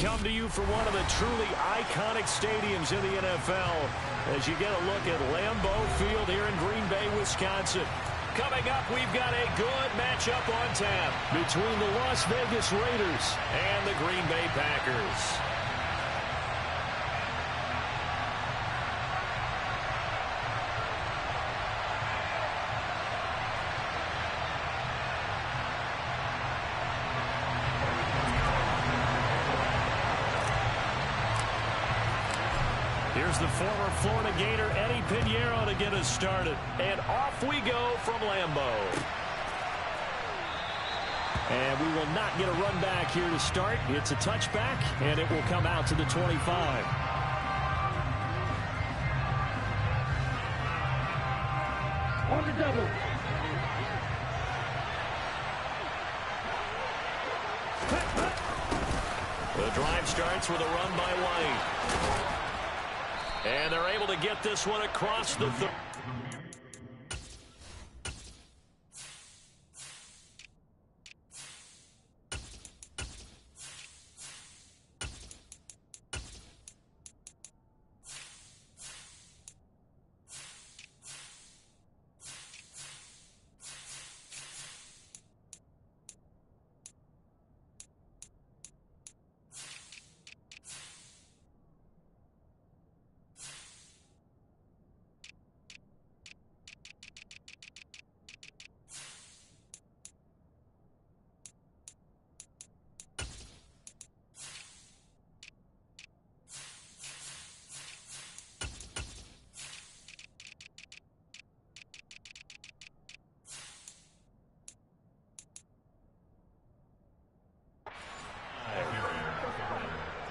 come to you from one of the truly iconic stadiums in the NFL as you get a look at Lambeau Field here in Green Bay, Wisconsin. Coming up, we've got a good matchup on tap between the Las Vegas Raiders and the Green Bay Packers. Here's the former Florida Gator Eddie Pinheiro to get us started. And off we go from Lambeau. And we will not get a run back here to start. It's a touchback, and it will come out to the 25. On the double. The drive starts with a run by White. And they're able to get this one across the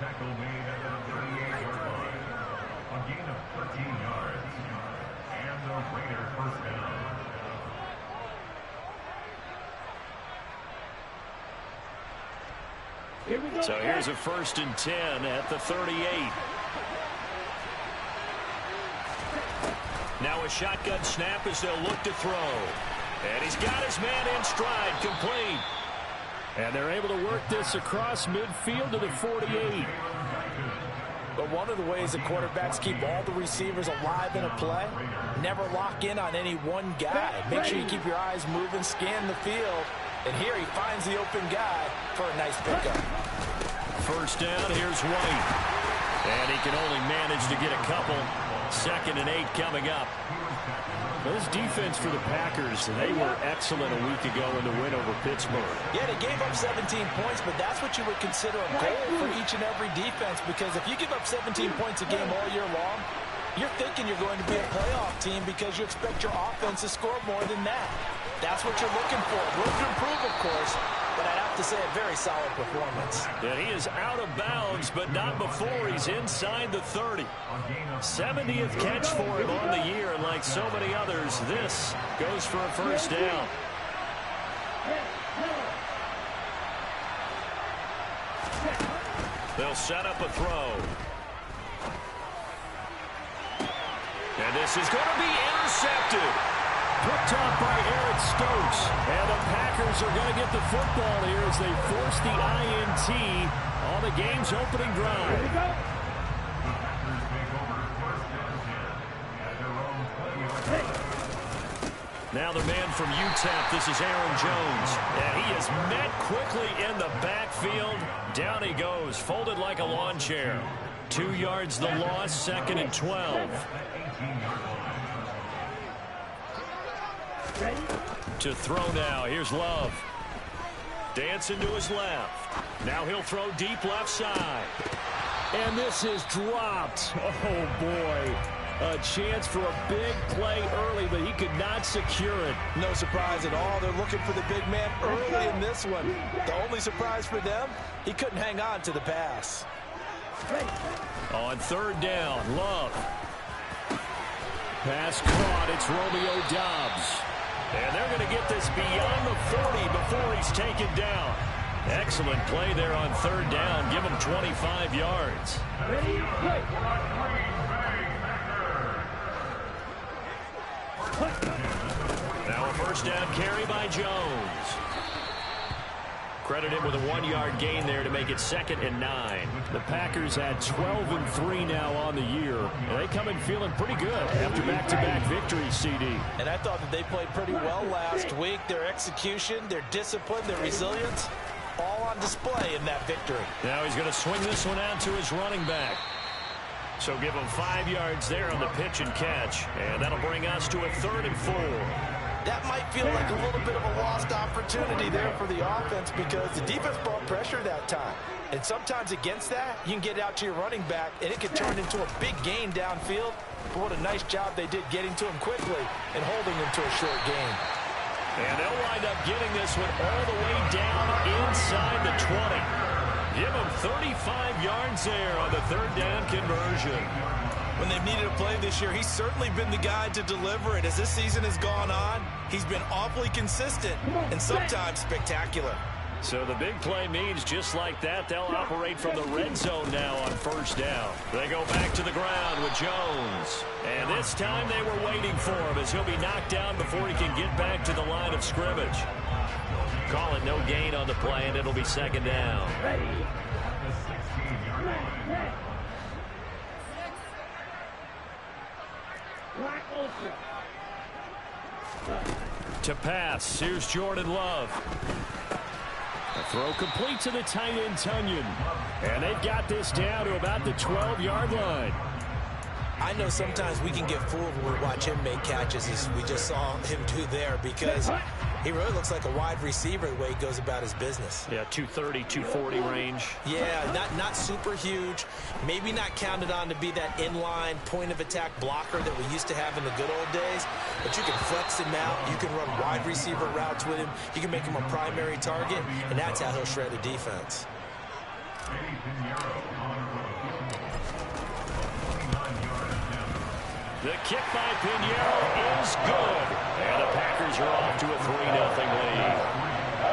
tackle made at the 38-yard line. A gain of 13 yards. And the Raiders first down. Here we go. So here's a 1st and 10 at the 38. Now a shotgun snap as they'll look to throw. And he's got his man in stride, complete. And they're able to work this across midfield to the 48. But one of the ways that quarterbacks keep all the receivers alive in a play, never lock in on any one guy. Make sure you keep your eyes moving, scan the field. And here he finds the open guy for a nice pickup. 1st down, here's White. And he can only manage to get a couple. 2nd and 8 coming up. This defense for the Packers, they were excellent a week ago in the win over Pittsburgh. Yeah, they gave up 17 points, but that's what you would consider a goal for each and every defense, because if you give up 17 points a game all year long, you're thinking you're going to be a playoff team because you expect your offense to score more than that. That's what you're looking for. Room to improve, of course, but I'd have to say a very solid performance. And he is out of bounds, but not before he's inside the 30. 70th catch for him on the year, and like so many others, this goes for a 1st down. They'll set up a throw. And this is going to be intercepted. Picked off by Eric Stokes. And the Packers are going to get the football here as they force the INT on the game's opening drive. Now the man from UTEP, this is Aaron Jones. And he is met quickly in the backfield. Down he goes, folded like a lawn chair. 2 yards the loss, 2nd and 12. To throw now. Here's Love. Dancing to his left. Now he'll throw deep left side. And this is dropped. Oh, boy. A chance for a big play early, but he could not secure it. No surprise at all. They're looking for the big man early in this one. The only surprise for them, he couldn't hang on to the pass. On 3rd down, Love. Pass caught. It's Romeo Doubs. And they're going to get this beyond the 40 before he's taken down. Excellent play there on 3rd down. Give him 25 yards. Now a 1st down carry by Jones. Credit him with a 1-yard gain there to make it 2nd and 9. The Packers had 12-3 now on the year, and they come in feeling pretty good after back-to-back victories, CD. And I thought that they played pretty well last week. Their execution, their discipline, their resilience, all on display in that victory. Now he's going to swing this one out to his running back. So give him 5 yards there on the pitch and catch. And that'll bring us to a 3rd and 4. That might feel like a little bit of a lost opportunity there for the offense because the defense brought pressure that time. And sometimes against that, you can get out to your running back, and it can turn into a big gain downfield. But what a nice job they did getting to him quickly and holding him to a short gain. And they'll wind up getting this one all the way down inside the 20. Give him 35 yards there on the 3rd down conversion. When they've needed a play this year, he's certainly been the guy to deliver it. As this season has gone on, he's been awfully consistent and sometimes spectacular. So the big play means just like that, they'll operate from the red zone now on 1st down. They go back to the ground with Jones. And this time they were waiting for him as he'll be knocked down before he can get back to the line of scrimmage. Call it no gain on the play, and it'll be 2nd down. To pass, here's Jordan Love. A throw complete to the tight end, Tunyon. And they've got this down to about the 12-yard line. I know sometimes we can get fooled when we watch him make catches, as we just saw him do there, because he really looks like a wide receiver the way he goes about his business. Yeah, 230, 240 range. Yeah, not super huge. Maybe not counted on to be that inline point-of-attack blocker that we used to have in the good old days. But you can flex him out. You can run wide receiver routes with him. You can make him a primary target, and that's how he'll shred a defense. The kick by Pinheiro is good. And the Packers are off to a 3-0 lead.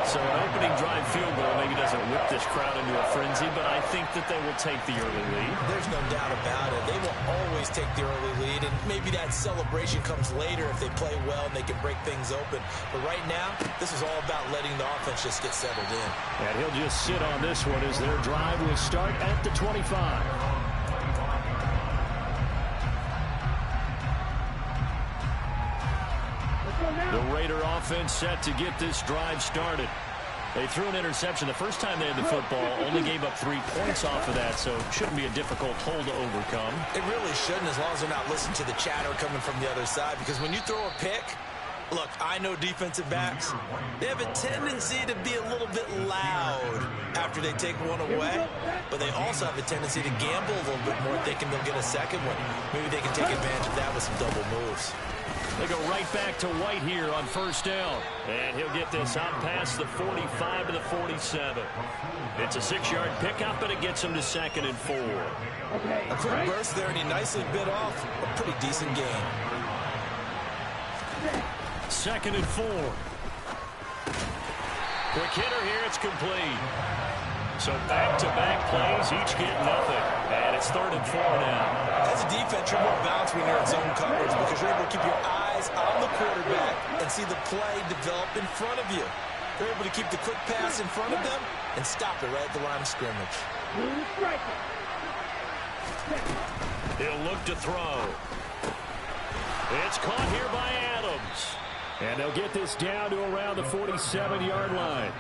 So an opening drive field goal maybe doesn't whip this crowd into a frenzy, but I think that they will take the early lead. There's no doubt about it. They will always take the early lead, and maybe that celebration comes later if they play well and they can break things open. But right now, this is all about letting the offense just get settled in. And he'll just sit on this one as their drive will start at the 25. The Raider offense set to get this drive started. They threw an interception the first time they had the football, only gave up 3 points off of that, so it shouldn't be a difficult hole to overcome. It really shouldn't, as long as they're not listening to the chatter coming from the other side, because when you throw a pick, look, I know defensive backs, they have a tendency to be a little bit loud after they take one away, but they also have a tendency to gamble a little bit more, thinking they'll get a second one. Maybe they can take advantage of that with some double moves. They go right back to White here on 1st down. And he'll get this out past the 45 to the 47. It's a 6-yard pickup, and it gets him to 2nd and 4. A quick burst there, and he nicely bit off a pretty decent gain. 2nd and 4. Quick hitter here, it's complete. So back-to-back plays, each get nothing. And it's 3rd and 4 now. As a defense, you're more balanced when you're in zone coverage because you're able to keep your eyes on the quarterback and see the play develop in front of you. You're able to keep the quick pass in front of them and stop it right at the line of scrimmage. He'll look to throw. It's caught here by Adams. And they'll get this down to around the 47-yard line.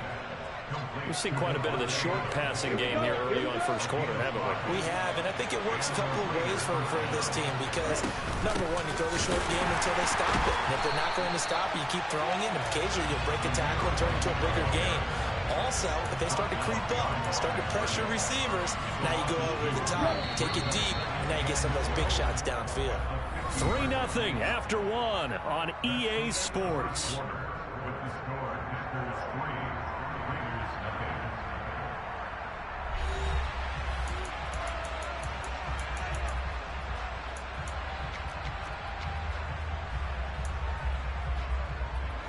We've seen quite a bit of the short passing game here early on 1st quarter, haven't we? We have, and I think it works a couple of ways for this team because, number one, you throw the short game until they stop it. And if they're not going to stop it, you keep throwing it, and occasionally you'll break a tackle and turn it into a bigger game. Also, if they start to creep up, start to pressure receivers, now you go over the top, take it deep, and now you get some of those big shots downfield. 3-0 after 1 on EA Sports.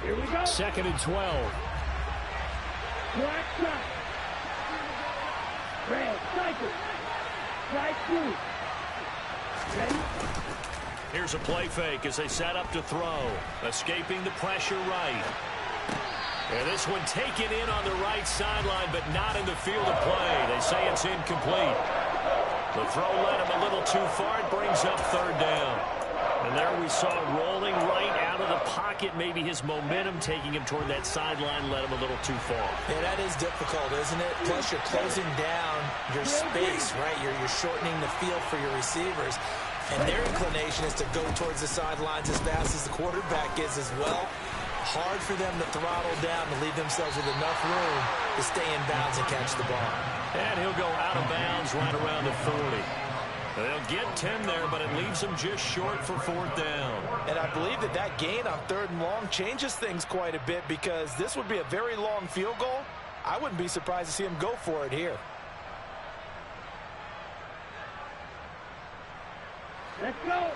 Here we go. 2nd and 12. Black shot. Red, cycle. Right through. Ready? Here's a play fake as they set up to throw. Escaping the pressure right. And this one taken in on the right sideline, but not in the field of play. They say it's incomplete. The throw led him a little too far. It brings up third down. And there we saw rolling right out of the pocket. Maybe his momentum taking him toward that sideline led him a little too far. Yeah, that is difficult, isn't it? Plus, you're closing down your space, right? You're shortening the field for your receivers. And their inclination is to go towards the sidelines as fast as the quarterback is as well. Hard for them to throttle down and leave themselves with enough room to stay in bounds and catch the ball. And he'll go out of bounds right around the 40. They'll get 10 there, but it leaves them just short for fourth down. And I believe that gain on third and long changes things quite a bit, because this would be a very long field goal. I wouldn't be surprised to see him go for it here. Let's go.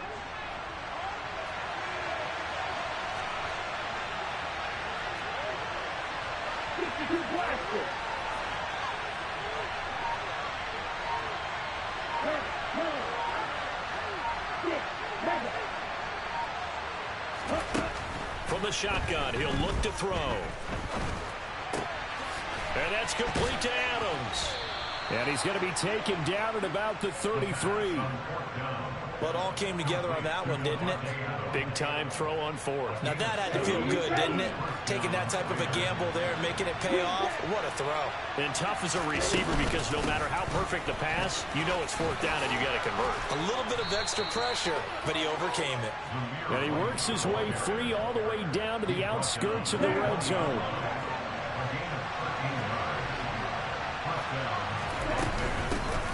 From the shotgun, he'll look to throw. And that's complete to Adams. And he's going to be taken down at about the 33. Well, it all came together on that one, didn't it? Big-time throw on fourth. Now, that had to feel good, didn't it? Taking that type of a gamble there and making it pay off. What a throw. And tough as a receiver, because no matter how perfect the pass, you know it's fourth down and you got to convert. A little bit of extra pressure, but he overcame it. And he works his way free all the way down to the outskirts of the red zone.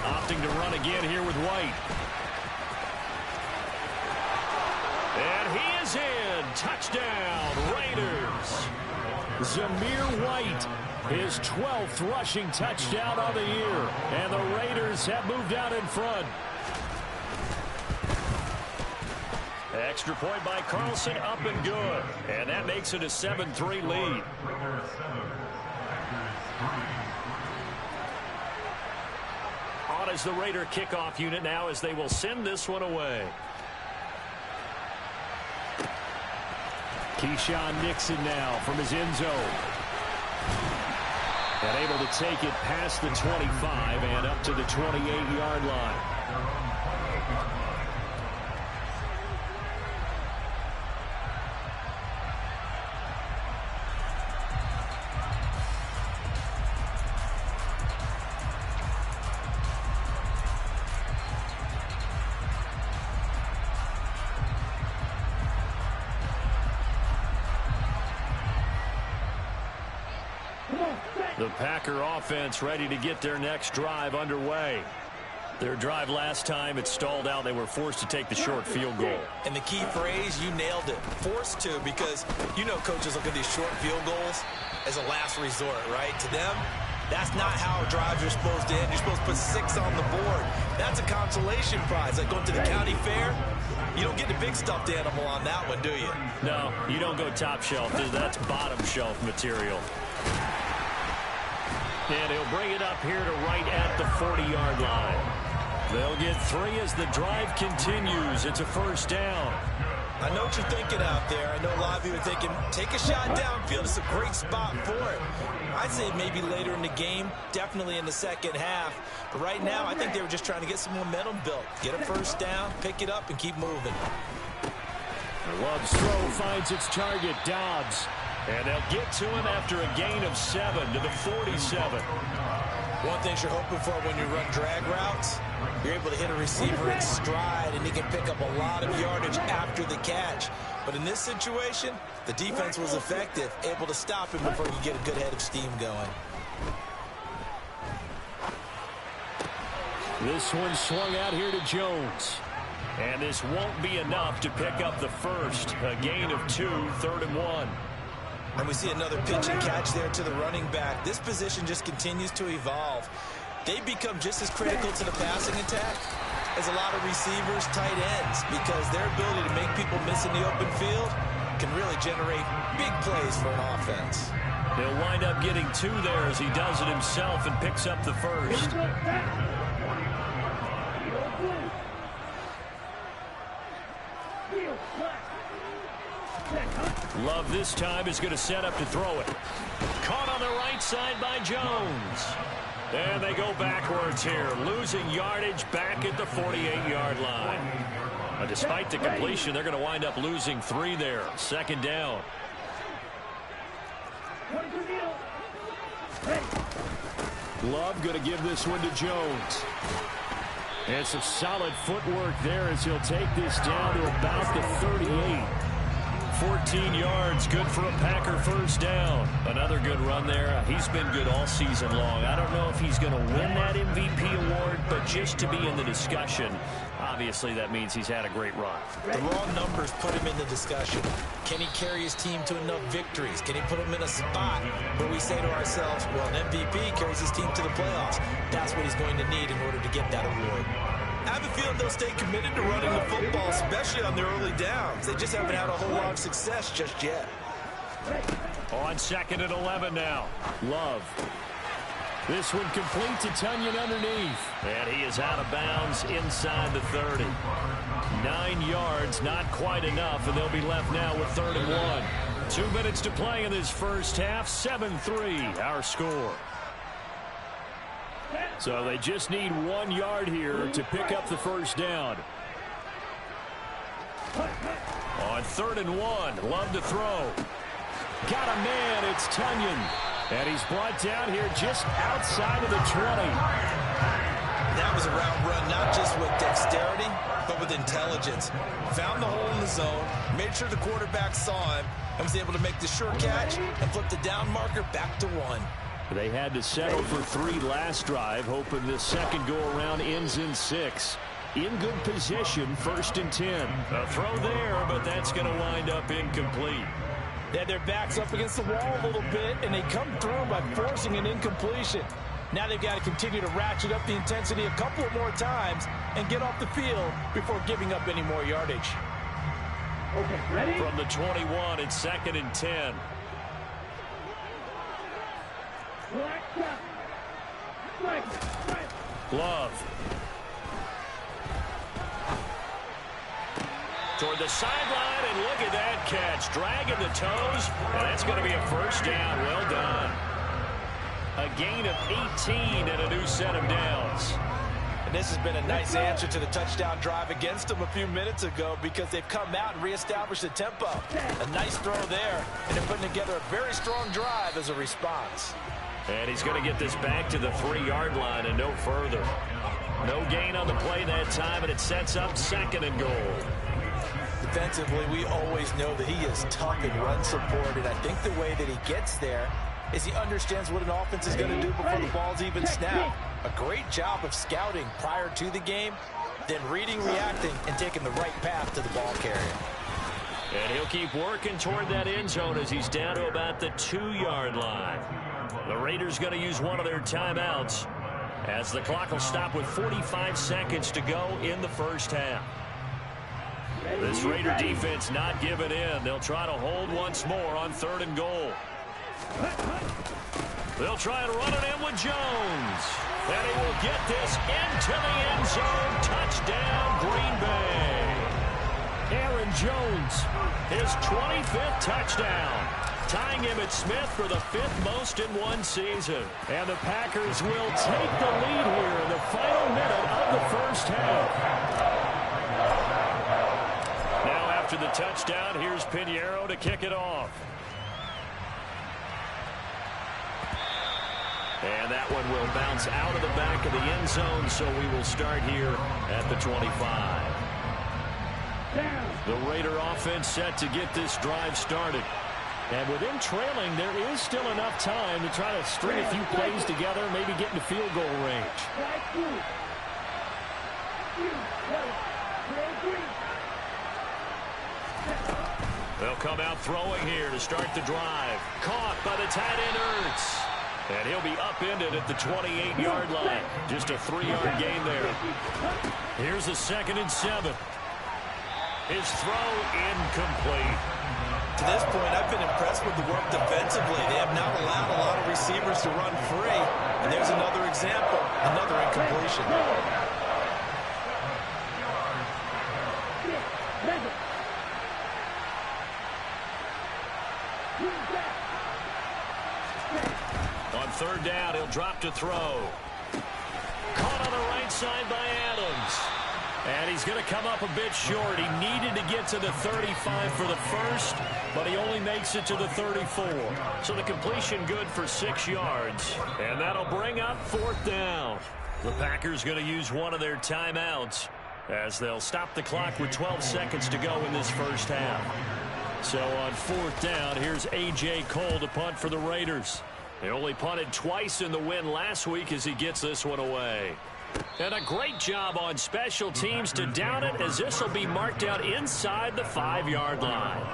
Opting to run again here with White. And he is in. Touchdown, Raiders. Zamir White, his 12th rushing touchdown of the year. And the Raiders have moved out in front. Extra point by Carlson, up and good. And that makes it a 7-3 lead. On is the Raider kickoff unit now, as they will send this one away. Keyshawn Nixon now from his end zone. And able to take it past the 25 and up to the 28-yard line. The Packer offense ready to get their next drive underway. Their drive last time, it stalled out. They were forced to take the short field goal. And the key phrase, you nailed it. Forced to, because you know coaches look at these short field goals as a last resort, right? To them, that's not how drives are supposed to end. You're supposed to put 6 on the board. That's a consolation prize. Like going to the county fair, you don't get the big stuffed animal on that one, do you? No, you don't go top shelf. That's bottom shelf material. And he'll bring it up here to right at the 40-yard line. They'll get 3 as the drive continues. It's a first down. I know what you're thinking out there. I know a lot of you are thinking, take a shot downfield. It's a great spot for it. I'd say maybe later in the game, definitely in the second half. But right now, I think they were just trying to get some momentum built. Get a first down, pick it up, and keep moving. Love's throw finds its target, Dobbs. And they'll get to him after a gain of 7 to the 47. One thing you're hoping for when you run drag routes, you're able to hit a receiver in stride, and he can pick up a lot of yardage after the catch. But in this situation, the defense was effective, able to stop him before he get a good head of steam going. This one swung out here to Jones. And this won't be enough to pick up the first. A gain of 2, 3rd and 1. And we see another pitch and catch there to the running back. This position just continues to evolve. They become just as critical to the passing attack as a lot of receivers, tight ends, because their ability to make people miss in the open field can really generate big plays for an offense. He'll wind up getting 2 there as he does it himself and picks up the first. Love this time is going to set up to throw it. Caught on the right side by Jones. And they go backwards here, losing yardage back at the 48-yard line. Despite the completion, they're going to wind up losing 3 there. Second down. Love going to give this one to Jones. And some solid footwork there as he'll take this down to about the 38. 14 yards, good for a Packer first down. Another good run there. He's been good all season long. I don't know if he's going to win that MVP award, but just to be in the discussion, obviously that means he's had a great run. The raw numbers put him in the discussion. Can he carry his team to enough victories? Can he put them in a spot where we say to ourselves, well, an MVP carries his team to the playoffs. That's what he's going to need in order to get that award. I have a feeling they'll stay committed to running the football, especially on their early downs. They just haven't had a whole lot of success just yet. On 2nd and 11 now. Love. This one complete to Tunyon underneath. And he is out of bounds inside the 30. 9 yards, not quite enough, and they'll be left now with 3rd and 1. 2 minutes to play in this first half. 7-3, our score. So they just need 1 yard here to pick up the first down. On 3rd and 1, Love to throw. Got a man, it's Tunyon. And he's brought down here just outside of the 20. That was a route run, not just with dexterity, but with intelligence. Found the hole in the zone, made sure the quarterback saw him, and was able to make the sure catch and flip the down marker back to 1. They had to settle for 3 last drive, hoping this second go-around ends in 6. In good position, 1st and 10. A throw there, but that's going to wind up incomplete. They had their backs up against the wall a little bit, and they come through by forcing an incompletion. Now they've got to continue to ratchet up the intensity a couple of more times and get off the field before giving up any more yardage. Okay, ready? From the 21, it's 2nd and 10. Love. Toward the sideline, and look at that catch. Dragging the toes, and that's going to be a first down. Well done. A gain of 18 and a new set of downs. And this has been a nice answer to the touchdown drive against them a few minutes ago because they've come out and reestablished the tempo. A nice throw there, and they're putting together a very strong drive as a response. And he's going to get this back to the 3-yard line and no further. No gain on the play that time, and it sets up 2nd and goal. Defensively, we always know that he is tough in run support, and I think the way that he gets there is he understands what an offense is going to do before the ball's even snapped. A great job of scouting prior to the game, then reading, reacting, and taking the right path to the ball carrier. And he'll keep working toward that end zone as he's down to about the 2-yard line. The Raiders going to use one of their timeouts as the clock will stop with 45 seconds to go in the first half. This Raider defense not giving in. They'll try to hold once more on 3rd and goal. They'll try and run it in with Jones. And he will get this into the end zone. Touchdown, Green Bay. Aaron Jones, his 25th touchdown. Tying him at Smith for the 5th most in one season. And the Packers will take the lead here in the final minute of the first half. Now after the touchdown, here's Pinheiro to kick it off. And that one will bounce out of the back of the end zone, so we will start here at the 25. The Raider offense set to get this drive started. And with them trailing, there is still enough time to try to string a few plays together, maybe get into field goal range. They'll come out throwing here to start the drive. Caught by the tight end Ertz. And he'll be upended at the 28-yard line. Just a 3-yard gain there. Here's the 2nd and 7. His throw incomplete. To this point, I've been impressed with the work defensively. They have not allowed a lot of receivers to run free. And there's another example, another incompletion. On third down, he'll drop to throw. Caught on the right side by Adams. And he's going to come up a bit short. He needed to get to the 35 for the first, but he only makes it to the 34. So the completion good for 6 yards. And that'll bring up fourth down. The Packers going to use one of their timeouts as they'll stop the clock with 12 seconds to go in this first half. So on fourth down, here's A.J. Cole to punt for the Raiders. They only punted twice in the win last week as he gets this one away. And a great job on special teams to down it, as this will be marked out inside the 5-yard line.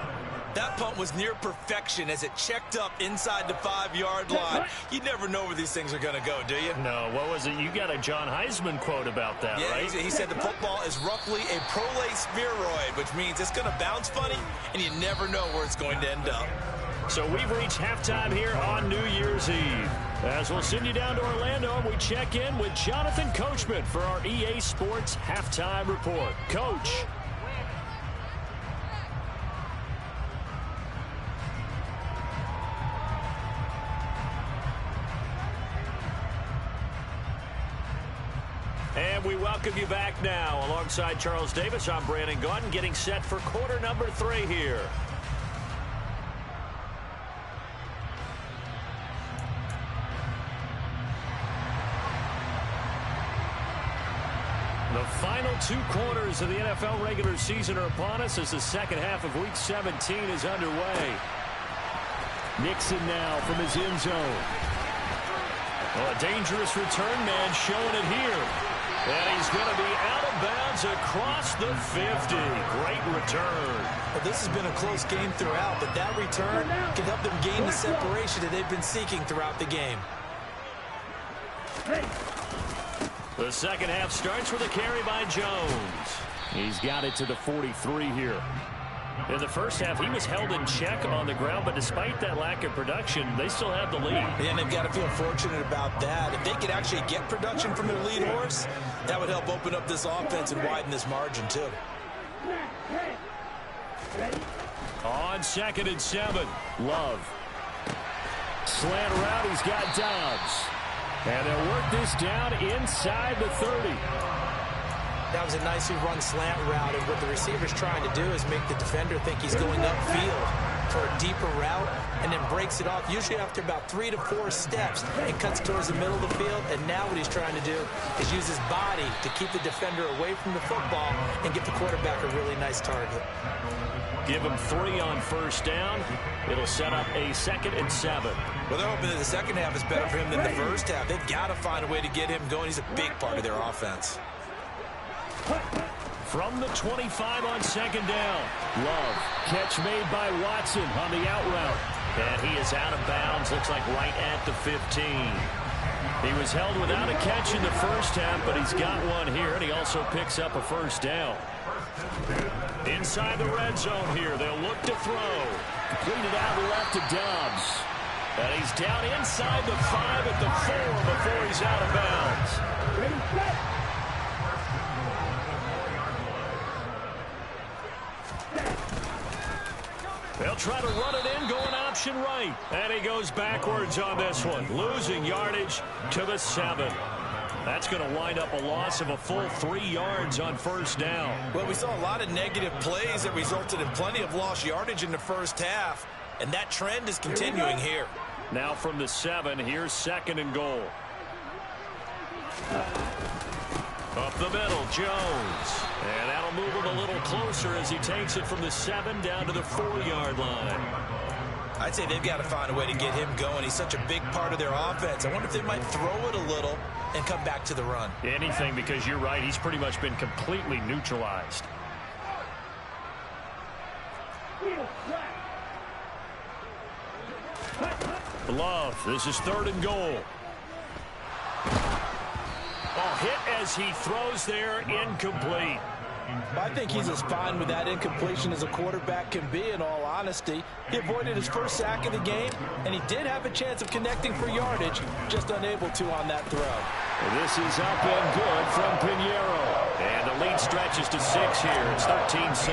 That punt was near perfection as it checked up inside the 5-yard line. You never know where these things are going to go, do you? No, what was it? You got a John Heisman quote about that, yeah, right? He said the football is roughly a prolate spheroid, which means it's going to bounce funny, and you never know where it's going to end up. So we've reached halftime here on New Year's Eve. As we'll send you down to Orlando, we check in with Jonathan Coachman for our EA Sports Halftime Report. Coach. And we welcome you back now. Alongside Charles Davis, I'm Brandon Gaudin, getting set for quarter number 3 here. The final 2 quarters of the NFL regular season are upon us as the second half of Week 17 is underway. Nixon now from his end zone. Well, a dangerous return man showing it here. And he's going to be out of bounds across the 50. Great return. Well, this has been a close game throughout, but that return can help them gain the separation that they've been seeking throughout the game. The second half starts with a carry by Jones. He's got it to the 43 here. In the first half, he was held in check on the ground, but despite that lack of production, they still have the lead. And they've got to feel fortunate about that. If they could actually get production from their lead horse, that would help open up this offense and widen this margin, too. On 2nd and 7, Love. Slant route, he's got Dobbs. And they'll work this down inside the 30. That was a nicely run slant route, and what the receiver's trying to do is make the defender think he's going upfield for a deeper route, and then breaks it off, usually after about 3 to 4 steps, and cuts towards the middle of the field. And now what he's trying to do is use his body to keep the defender away from the football and get the quarterback a really nice target. Give him 3 on first down. It'll set up a 2nd and 7. Well, they're hoping that the second half is better for him than the first half. They've got to find a way to get him going. He's a big part of their offense. From the 25 on 2nd down. Love. Catch made by Watson on the out route. And he is out of bounds. Looks like right at the 15. He was held without a catch in the first half, but he's got one here, and he also picks up a first down. Inside the red zone here. They'll look to throw. Completed out left to Dobbs. And he's down inside the 5 at the 4 before he's out of bounds. They'll try to run it in, going option right. And he goes backwards on this one, losing yardage to the 7. That's going to wind up a loss of a full 3 yards on first down. Well, we saw a lot of negative plays that resulted in plenty of lost yardage in the first half, and that trend is continuing here. Now from the 7, here's 2nd and goal. Up the middle, Jones. And that'll move him a little closer as he takes it from the 7 down to the 4-yard line. I'd say they've got to find a way to get him going. He's such a big part of their offense. I wonder if they might throw it a little and come back to the run. Anything, because you're right. He's pretty much been completely neutralized. Love. This is 3rd and goal. Oh, hit as he throws there, incomplete. I think he's as fine with that incompletion as a quarterback can be, in all honesty. He avoided his first sack of the game, and he did have a chance of connecting for yardage, just unable to on that throw. This is up and good from Pinheiro. And the lead stretches to 6 here. It's 13-7.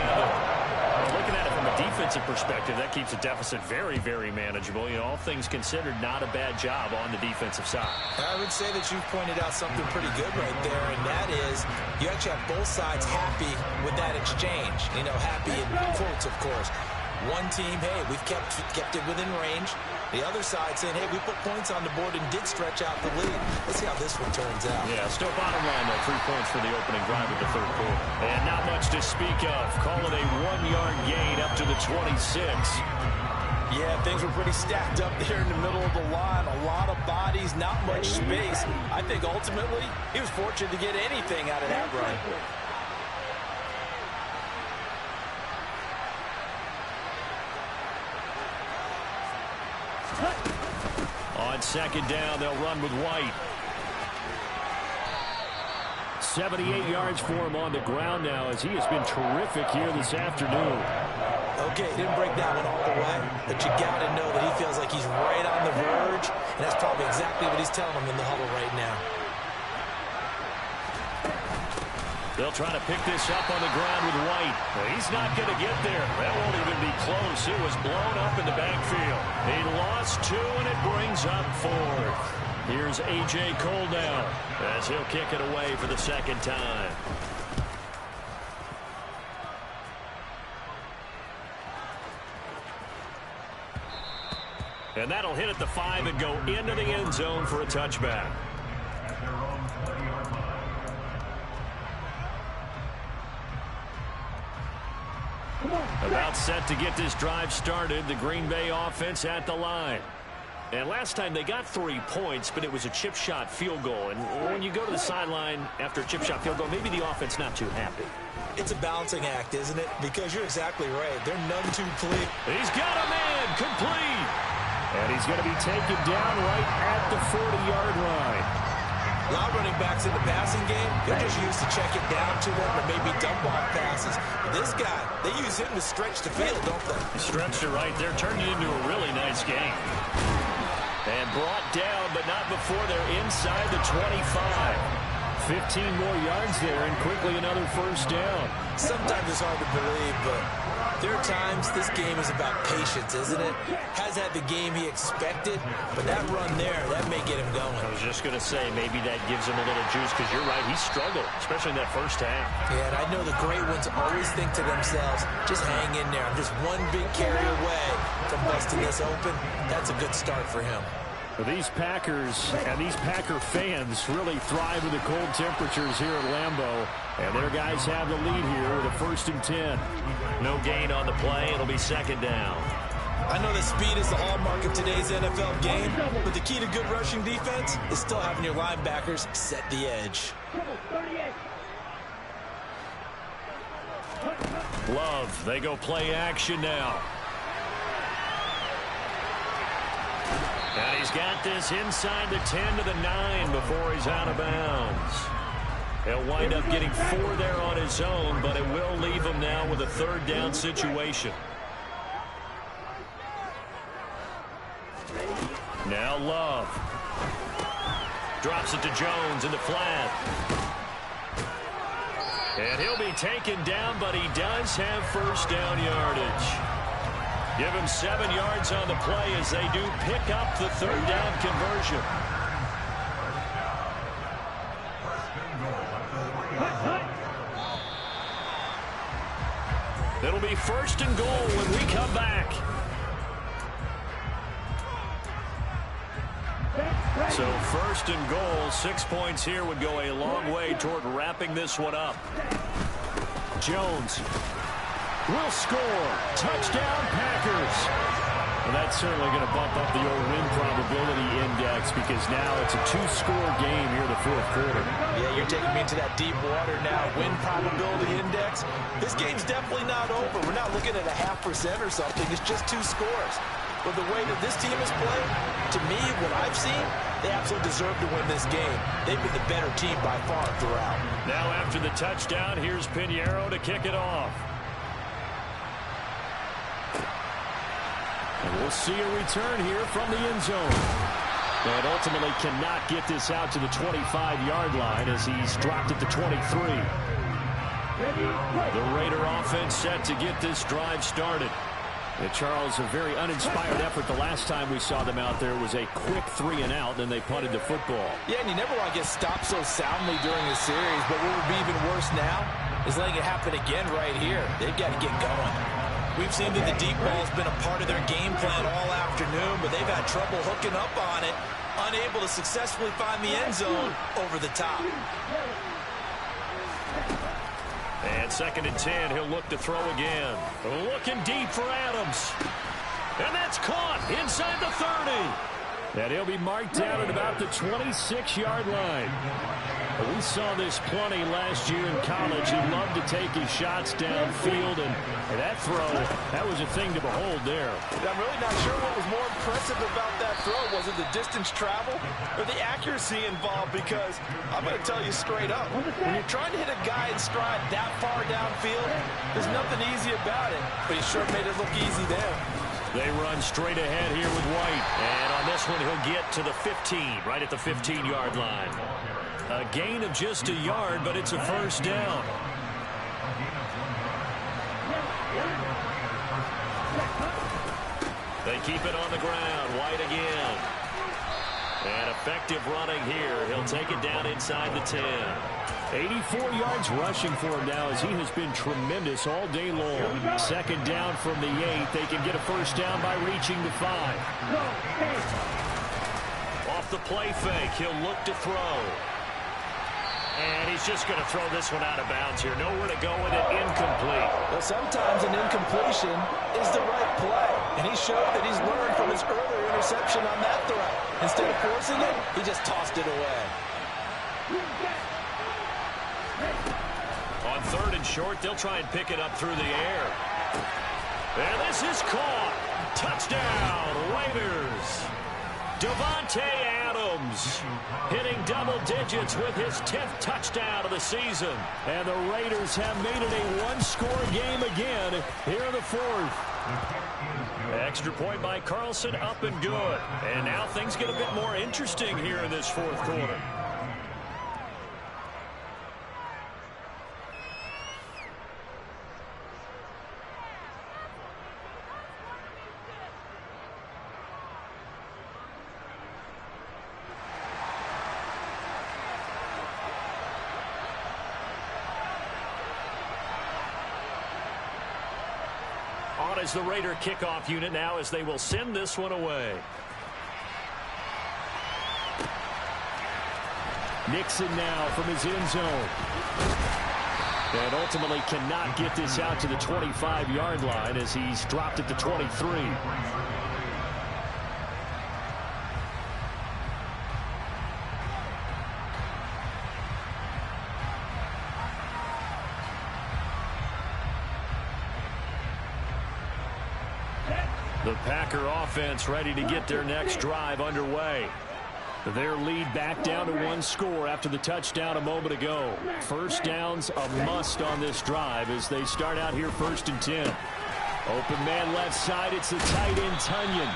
Looking at it from a defense defensive perspective, that keeps a deficit very, very manageable. You know, all things considered, not a bad job on the defensive side. I would say that you've pointed out something pretty good right there, and that is you actually have both sides happy with that exchange. You know, happy in quotes, of course. One team, hey, we've kept it within range. The other side saying, hey, we put points on the board and did stretch out the lead. Let's see how this one turns out. Yeah, still bottom line, though. 3 points for the opening drive of the third quarter. And not much to speak of. Call it a 1-yard gain up to the 26. Yeah, things were pretty stacked up there in the middle of the line. A lot of bodies, not much space. I think ultimately he was fortunate to get anything out of that run. On second down, they'll run with White. 78 yards for him on the ground now as he has been terrific here this afternoon. Okay, didn't break that one all the way, but you got to know that he feels like he's right on the verge, and that's probably exactly what he's telling him in the huddle right now. They'll try to pick this up on the ground with White. Well, he's not going to get there. That won't even be close. It was blown up in the backfield. He lost 2, and it brings up 4th. Here's A.J. Cole now as he'll kick it away for the second time. And that'll hit at the 5 and go into the end zone for a touchback. About set to get this drive started. The Green Bay offense at the line. And last time they got 3 points, but it was a chip shot field goal. And when you go to the sideline after a chip shot field goal, maybe the offense not too happy. It's a balancing act, isn't it? Because you're exactly right. They're none too clean. He's got a man complete. And he's going to be taken down right at the 40-yard line. A lot of running backs in the passing game, they're just used to check it down to them or maybe dump off passes. This guy, they use him to stretch the field, don't they? Stretched it right there, turned it into a really nice game. And brought down, but not before they're inside the 25. 15 more yards there, and quickly another first down. Sometimes it's hard to believe, but there are times this game is about patience, isn't it? Has had the game he expected, but that run there, that may get him going. I was just going to say, maybe that gives him a little juice, because you're right, he struggled, especially in that first half. Yeah, and I know the great ones always think to themselves, just hang in there. I'm just one big carry away from busting this open. That's a good start for him. These Packers and these Packer fans really thrive in the cold temperatures here at Lambeau. And their guys have the lead here with a 1st and 10. No gain on the play. It'll be second down. I know that speed is the hallmark of today's NFL game, but the key to good rushing defense is still having your linebackers set the edge. Love, they go play action now. And he's got this inside the 10 to the 9 before he's out of bounds. He'll wind up getting 4 there on his own, but it will leave him now with a 3rd down situation. Now Love. Drops it to Jones in the flat. And he'll be taken down, but he does have first down yardage. Give him 7 yards on the play as they do pick up the 3rd down conversion. It'll be 1st and goal when we come back. So 1st and goal, 6 points here would go a long way toward wrapping this one up. Jones will score. Touchdown, Packers. And that's certainly going to bump up the old win probability index because now it's a 2-score game here in the 4th quarter. Yeah, you're taking me into that deep water now. Win probability index. This game's definitely not over. We're not looking at a 0.5% or something. It's just 2 scores. But the way that this team has played, to me, what I've seen, they absolutely deserve to win this game. They've been the better team by far throughout. Now after the touchdown, here's Pinheiro to kick it off. And we'll see a return here from the end zone. And ultimately cannot get this out to the 25-yard line as he's dropped it to 23. The Raider offense set to get this drive started. Yeah, Charles, a very uninspired effort the last time we saw them out there was a quick 3-and-out, then they punted the football. Yeah, and you never want to get stopped so soundly during the series, but what would be even worse now is letting it happen again right here. They've got to get going. We've seen that the deep ball's been a part of their game plan all afternoon, but they've had trouble hooking up on it, unable to successfully find the end zone over the top. And 2nd and 10, he'll look to throw again. Looking deep for Adams. And that's caught inside the 30. And he'll be marked down at about the 26-yard line. We saw this plenty last year in college. He loved to take his shots downfield, and that throw, that was a thing to behold there. I'm really not sure what was more impressive about that throw. Was it the distance travel or the accuracy involved? Because I'm going to tell you straight up, when you're trying to hit a guy in stride that far downfield, there's nothing easy about it, but he sure made it look easy there. They run straight ahead here with White, and on this one he'll get to the 15, right at the 15-yard line. A gain of just a yard, but it's a first down. They keep it on the ground. White again. And effective running here. He'll take it down inside the 10. 84 yards rushing for him now as he has been tremendous all day long. 2nd down from the 8. They can get a first down by reaching the 5. Off the play fake. He'll look to throw. And he's just going to throw this one out of bounds here. Nowhere to go with it. Incomplete. Well, sometimes an incompletion is the right play. And he showed that he's learned from his earlier interception on that throw. Instead of forcing it, he just tossed it away. On 3rd and short, they'll try and pick it up through the air. And this is caught. Touchdown, Raiders. Davante Adams hitting double digits with his 10th touchdown of the season. And the Raiders have made it a one-score game again here in the 4th. Extra point by Carlson, up and good. And now things get a bit more interesting here in this 4th quarter. As the Raider kickoff unit now as they will send this one away. Nixon now from his end zone. And ultimately cannot get this out to the 25-yard line as he's dropped at the 23. The Packer offense ready to get their next drive underway. Their lead back down to 1 score after the touchdown a moment ago. First down's a must on this drive as they start out here 1st and 10. Open man left side. It's the tight end Tunyon.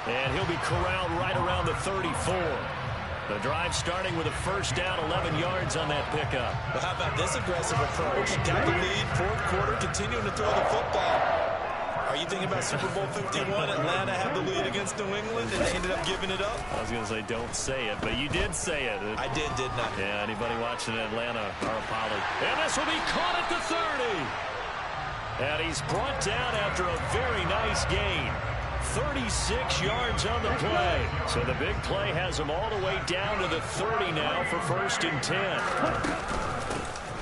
And he'll be corralled right around the 34. The drive starting with a first down, 11 yards on that pickup. Well, how about this aggressive approach? Got the lead, 4th quarter, continuing to throw the football. Are you thinking about Super Bowl 51? Atlanta had the lead against New England, and they ended up giving it up? I was going to say, don't say it, but you did say it. I did, didn't I? Yeah, anybody watching Atlanta, our apology. And this will be caught at the 30. And he's brought down after a very nice gain. 36 yards on the play. So the big play has him all the way down to the 30 now for 1st and 10.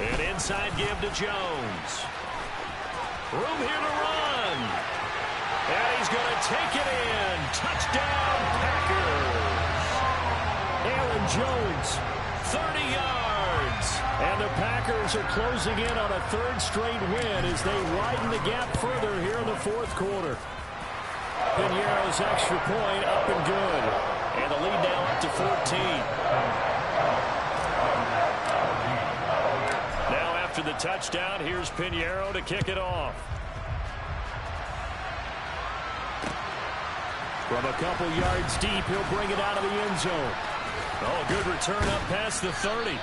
And inside give to Jones. Room here to run. And he's going to take it in. Touchdown, Packers. Aaron Jones, 30 yards. And the Packers are closing in on a 3rd straight win as they widen the gap further here in the 4th quarter. Piñeiro's extra point up and good. And the lead now up to 14. Now after the touchdown, here's Piñeiro to kick it off. From a couple yards deep, he'll bring it out of the end zone. Oh, good return up past the 30.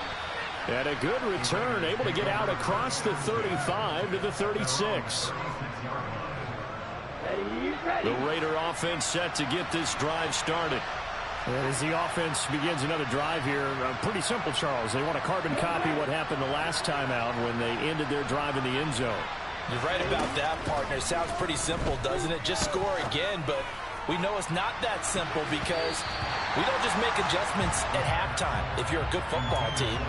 And a good return, able to get out across the 35 to the 36. The Raider offense set to get this drive started. And as the offense begins another drive here, pretty simple, Charles. They want to carbon copy what happened the last time out when they ended their drive in the end zone. You're right about that, partner. It sounds pretty simple, doesn't it? Just score again, but we know it's not that simple because we don't just make adjustments at halftime if you're a good football team.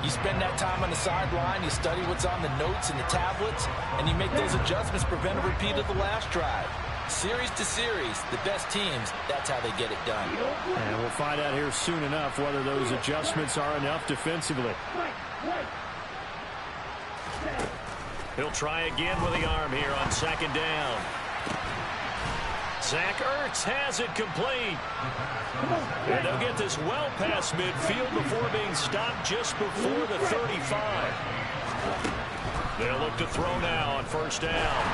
You spend that time on the sideline, you study what's on the notes and the tablets, and you make those adjustments, prevent a repeat of the last drive. Series to series, the best teams, that's how they get it done. And we'll find out here soon enough whether those adjustments are enough defensively. He'll try again with the arm here on second down. Zach Ertz has it complete. And they'll get this well past midfield before being stopped just before the 35. They'll look to throw now on first down.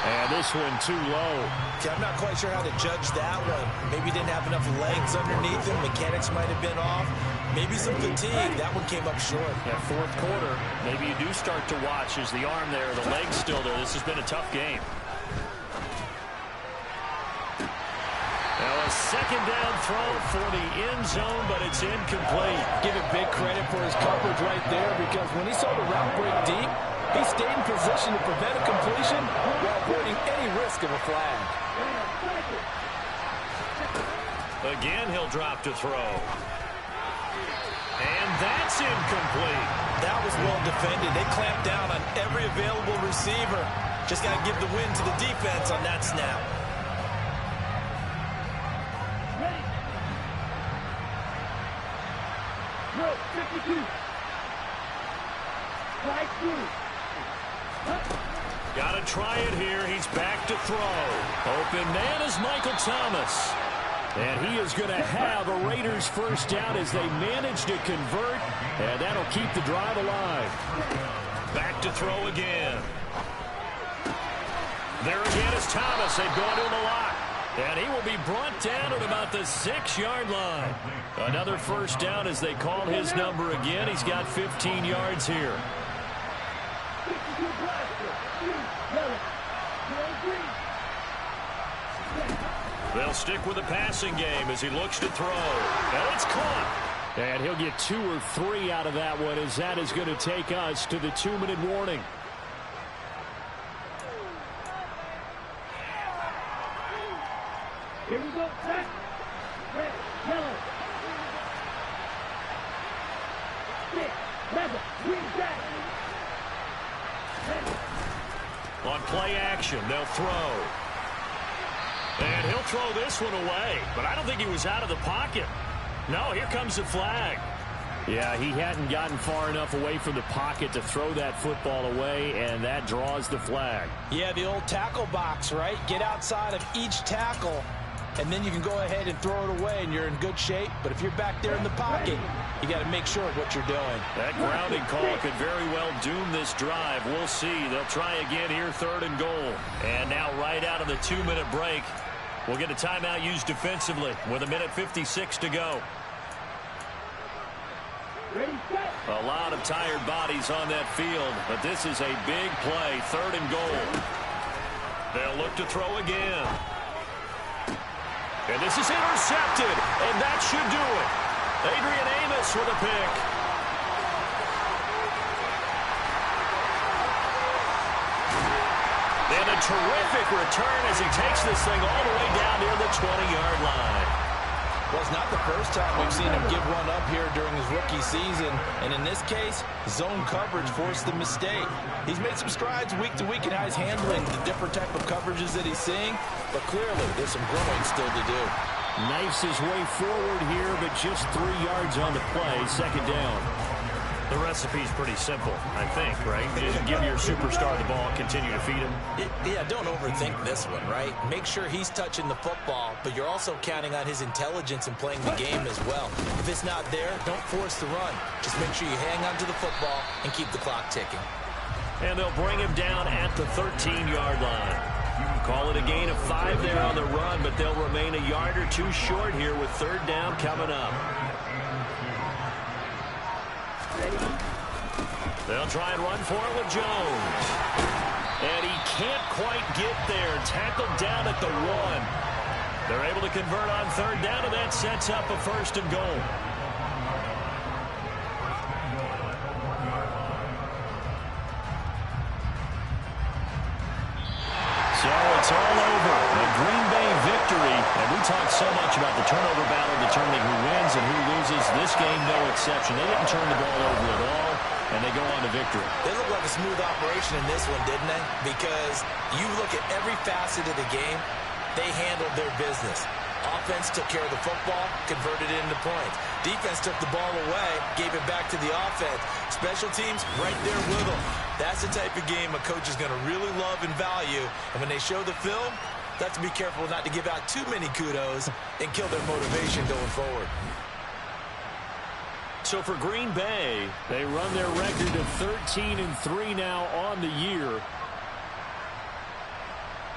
And this one too low. Okay, I'm not quite sure how to judge that one. Maybe didn't have enough legs underneath him. Mechanics might have been off. Maybe some fatigue. That one came up short. That fourth quarter, maybe you do start to watch as the arm there, the leg's still there. This has been a tough game. Now a second down throw for the end zone, but it's incomplete. Give it big credit for his coverage right there because when he saw the route break deep, he stayed in position to prevent a completion while avoiding any risk of a flag. Again, he'll drop to throw. And that's incomplete. That was well defended. They clamped down on every available receiver. Just got to give the win to the defense on that snap. Throw, 52. Right through. Got to try it here. He's back to throw. Open man is Michael Thomas. And he is going to have a Raiders first down as they manage to convert. And that'll keep the drive alive. Back to throw again. There again is Thomas. They've gone to him a lot. And he will be brought down at about the 6-yard line. Another first down as they call his number again. He's got 15 yards here. They'll stick with the passing game as he looks to throw. And it's caught. And he'll get 2 or 3 out of that one as that is going to take us to the 2-minute warning. Here we go. Set. Red, yellow. 6, 7, green back. On play action, they'll throw. And he'll throw this one away. But I don't think he was out of the pocket. No, here comes the flag. Yeah, he hadn't gotten far enough away from the pocket to throw that football away, and that draws the flag. Yeah, the old tackle box, right? Get outside of each tackle, and then you can go ahead and throw it away, and you're in good shape. But if you're back there in the pocket, you got to make sure of what you're doing. That grounding call could very well doom this drive. We'll see. They'll try again here, 3rd and goal. And now right out of the 2-minute break, we'll get a timeout used defensively with 1:56 to go. A lot of tired bodies on that field, but this is a big play, 3rd and goal. They'll look to throw again. And this is intercepted, and that should do it. Adrian Amos with a pick. And a terrific return as he takes this thing all the way down near the 20-yard line. Well, it's not the first time we've seen him give one up here during his rookie season. And in this case, zone coverage forced the mistake. He's made some strides week to week in how he's handling the different type of coverages that he's seeing. But clearly, there's some growing still to do. Knifes his way forward here, but just 3 yards on the play, 2nd down. The recipe's pretty simple, I think, right? Just give your superstar the ball, continue to feed him. Yeah, don't overthink this one, right? Make sure he's touching the football, but you're also counting on his intelligence in playing the game as well. If it's not there, don't force the run. Just make sure you hang on to the football and keep the clock ticking. And they'll bring him down at the 13-yard line. Call it a gain of 5 there on the run, but they'll remain a yard or 2 short here with 3rd down coming up. They'll try and run for it with Jones. And he can't quite get there. Tackled down at the 1. They're able to convert on third down, and that sets up a 1st and goal. So it's all over. A Green Bay victory. And we talked so much about the turnover battle determining who wins and who loses. This game, no exception. They didn't turn the ball over at all, and they go on to victory. They look like a smooth operation in this one, didn't they? Because you look at every facet of the game, they handled their business. Offense took care of the football, converted it into points. Defense took the ball away, gave it back to the offense. Special teams, right there with them. That's the type of game a coach is going to really love and value. And when they show the film, they have to be careful not to give out too many kudos and kill their motivation going forward. So for Green Bay, they run their record of 13-3 now on the year.